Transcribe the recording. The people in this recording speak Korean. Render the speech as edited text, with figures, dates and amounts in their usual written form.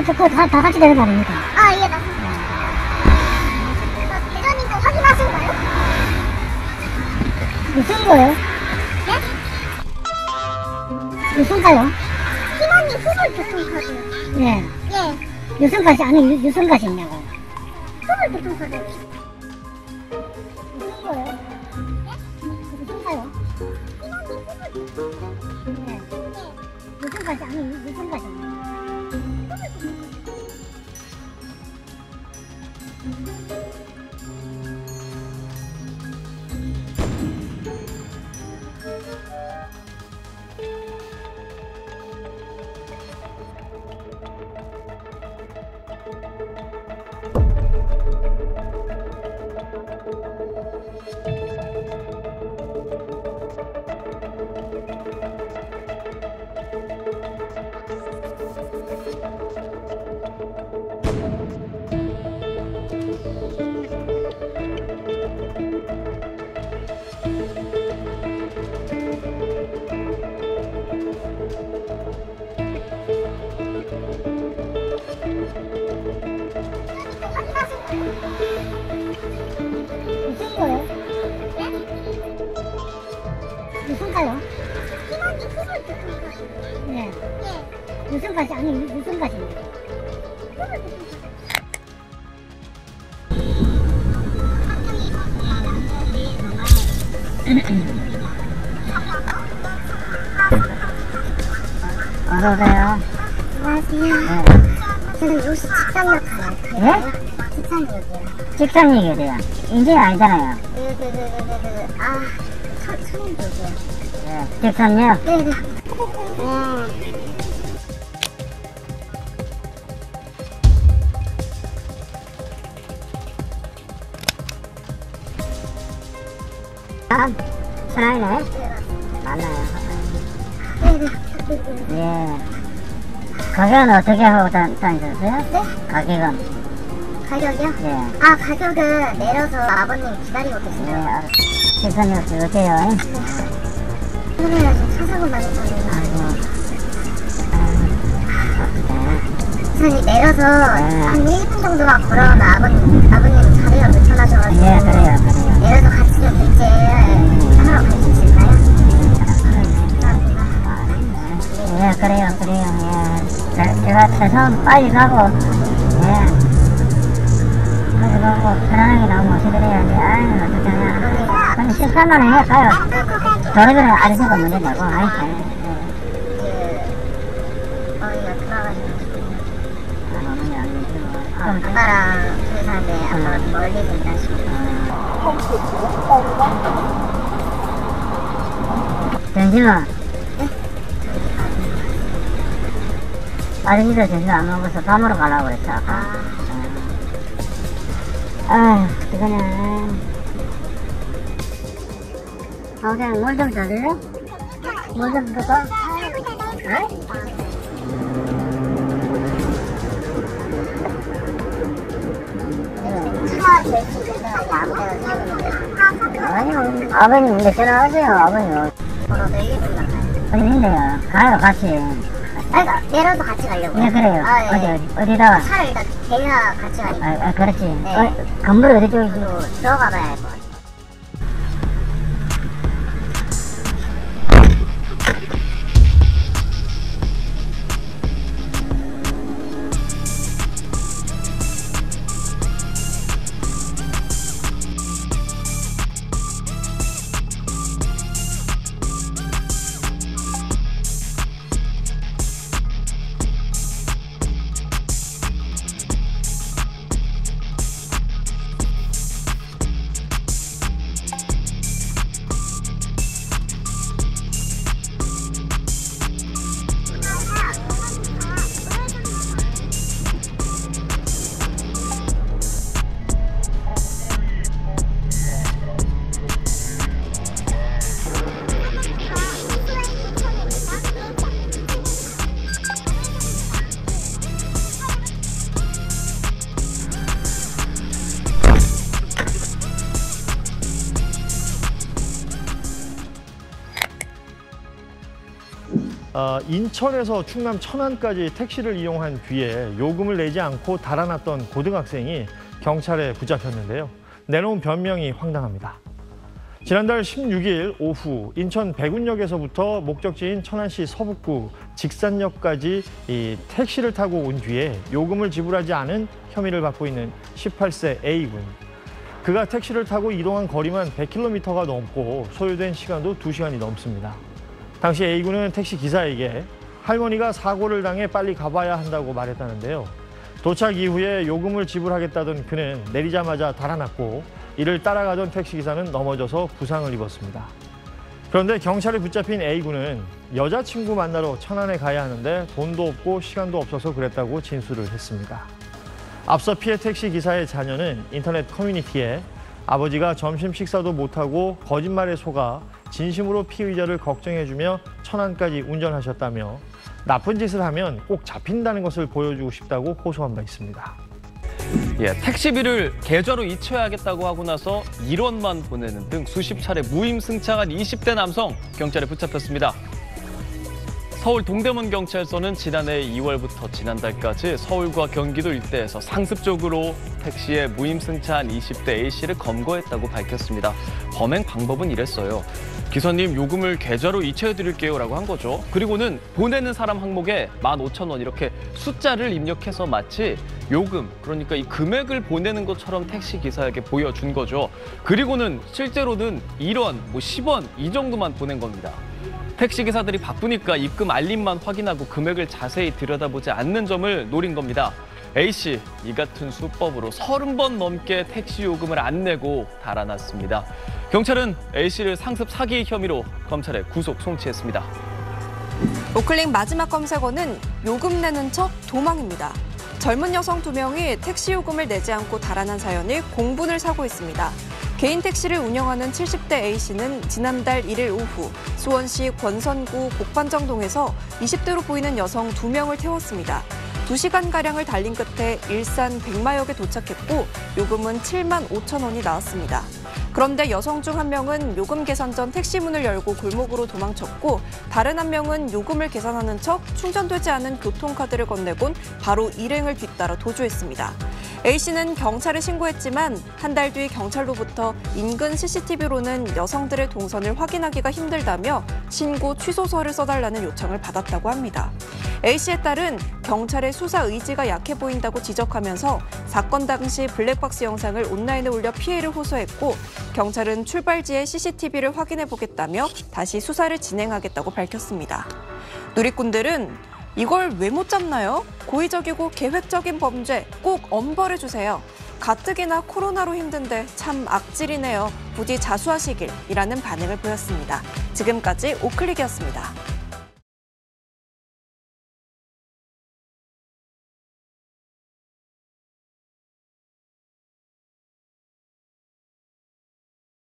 그거 다 같이 내려가니까. 아, 예, 맞습니다. 대장님도 확인하신가요? 무슨 거요? 네? 유승가요? 팀원님 후불교통카드요. 예. 예, 유승가시, 아니, 유승가시 있냐고. 후불교통카드. 무슨 거요? 유승가요? 팀원님 후불교통카드. 예. 유승가시, 아니, 유승가시. 무슨 거요? 유승가요? 팀원님 후불교통카드. 예. 예, 유승가시, 아니, 유승가시. 후불교통카드. 어서오세요. 안녕하세요. 네. 저는 요시 직장역 가요. 예? 직장역이요. 직장 얘기에 대한. 인증이 아니잖아요. 아, 천국이요. 예. 직장요? 네네. 아, 사나이네? 맞나요? 네네. 예. 가격은 어떻게 하고 다니셨어요? 네? 가격은? 가격이요? 예. 아, 가격은 내려서 아버님 기다리고 예, 계세요. 알았어요. 직장요 어때요? 그러면 좀 사사고 많이 거네요. 아이고. 우선이 내려서 네. 한 1분 정도만 걸어오면 아버님 자리가 불편하셔가지고 예, 그래요. 내려서 같이 좀 결제하러 갈 수 있을까요? 감사합니다. 예, 그래요. 예. 제가 최소한 빨리 가고, 예. 빨리 가고, 편안하게 나오면 오시더래요. 아유, 어떡하냐. 그냥 13만 원 해, 가요. 저래 그래, 아저씨가 문제 내고, 아이, 어머니가 돌아가셔가지고 좀, 아빠랑 둘이 사는데 아빠가 좀 멀리서 일하시고 점심은? 아저씨도 점심 안 먹어서 밥 먹으러 가려고 그랬어, 아까. 아휴, 그냥. 그냥 물 좀 줘줄래? 물 좀 줄까? 네? 차 될수 있는 아무 데나 아니요, 아버님 몇 전화 하세요, 아버님. 걸어서 1분 가까이. 어딘데요? 가요, 같이. 그러니까 내려서 같이 가려고요. 예, 그래요. 아, 예. 어디다가? 차를 일단 대야 같이 가니까 그렇지. 네. 건물 어디 쪽이지? 들어가 봐야 할 것 같아요. 인천에서 충남 천안까지 택시를 이용한 뒤에 요금을 내지 않고 달아났던 고등학생이 경찰에 붙잡혔는데요. 내놓은 변명이 황당합니다. 지난달 16일 오후 인천 백운역에서부터 목적지인 천안시 서북구 직산역까지 이 택시를 타고 온 뒤에 요금을 지불하지 않은 혐의를 받고 있는 18세 A군. 그가 택시를 타고 이동한 거리만 100km가 넘고 소요된 시간도 2시간이 넘습니다. 당시 A군은 택시 기사에게 할머니가 사고를 당해 빨리 가봐야 한다고 말했다는데요. 도착 이후에 요금을 지불하겠다던 그는 내리자마자 달아났고 이를 따라가던 택시기사는 넘어져서 부상을 입었습니다. 그런데 경찰에 붙잡힌 A군은 여자친구 만나러 천안에 가야 하는데 돈도 없고 시간도 없어서 그랬다고 진술을 했습니다. 앞서 피해 택시기사의 자녀는 인터넷 커뮤니티에 아버지가 점심 식사도 못하고 거짓말에 속아 진심으로 피의자를 걱정해주며 천안까지 운전하셨다며 나쁜 짓을 하면 꼭 잡힌다는 것을 보여주고 싶다고 호소한 바 있습니다. 예, 택시비를 계좌로 이체하겠다고 하고 나서 1원만 보내는 등 수십 차례 무임승차한 20대 남성 경찰에 붙잡혔습니다. 서울 동대문 경찰서는 지난해 2월부터 지난달까지 서울과 경기도 일대에서 상습적으로 택시에 무임승차한 20대 A씨를 검거했다고 밝혔습니다. 범행 방법은 이랬어요. 기사님 요금을 계좌로 이체해드릴게요라고 한 거죠. 그리고는 보내는 사람 항목에 15,000원 이렇게 숫자를 입력해서 마치 요금, 그러니까 이 금액을 보내는 것처럼 택시기사에게 보여준 거죠. 그리고는 실제로는 1원, 10원 이 정도만 보낸 겁니다. 택시기사들이 바쁘니까 입금 알림만 확인하고 금액을 자세히 들여다보지 않는 점을 노린 겁니다. A씨, 이 같은 수법으로 30번 넘게 택시 요금을 안 내고 달아났습니다. 경찰은 A씨를 상습 사기 혐의로 검찰에 구속 송치했습니다. 우클릭 마지막 검색어는 요금 내는 척 도망입니다. 젊은 여성 2명이 택시 요금을 내지 않고 달아난 사연이 공분을 사고 있습니다. 개인 택시를 운영하는 70대 A씨는 지난달 1일 오후 수원시 권선구 복반정동에서 20대로 보이는 여성 2명을 태웠습니다. 2시간가량을 달린 끝에 일산 백마역에 도착했고 요금은 75,000원이 나왔습니다. 그런데 여성 중 한 명은 요금 계산 전 택시 문을 열고 골목으로 도망쳤고 다른 한 명은 요금을 계산하는 척 충전되지 않은 교통카드를 건네곤 바로 일행을 뒤따라 도주했습니다. A씨는 경찰에 신고했지만 한 달 뒤 경찰로부터 인근 CCTV로는 여성들의 동선을 확인하기가 힘들다며 신고 취소서를 써달라는 요청을 받았다고 합니다. A씨의 딸은 경찰의 수사 의지가 약해 보인다고 지적하면서 사건 당시 블랙박스 영상을 온라인에 올려 피해를 호소했고 경찰은 출발지의 CCTV를 확인해보겠다며 다시 수사를 진행하겠다고 밝혔습니다. 누리꾼들은 이걸 왜 못 잡나요? 고의적이고 계획적인 범죄 꼭 엄벌해주세요. 가뜩이나 코로나로 힘든데 참 악질이네요. 부디 자수하시길 이라는 반응을 보였습니다. 지금까지 오클릭이었습니다.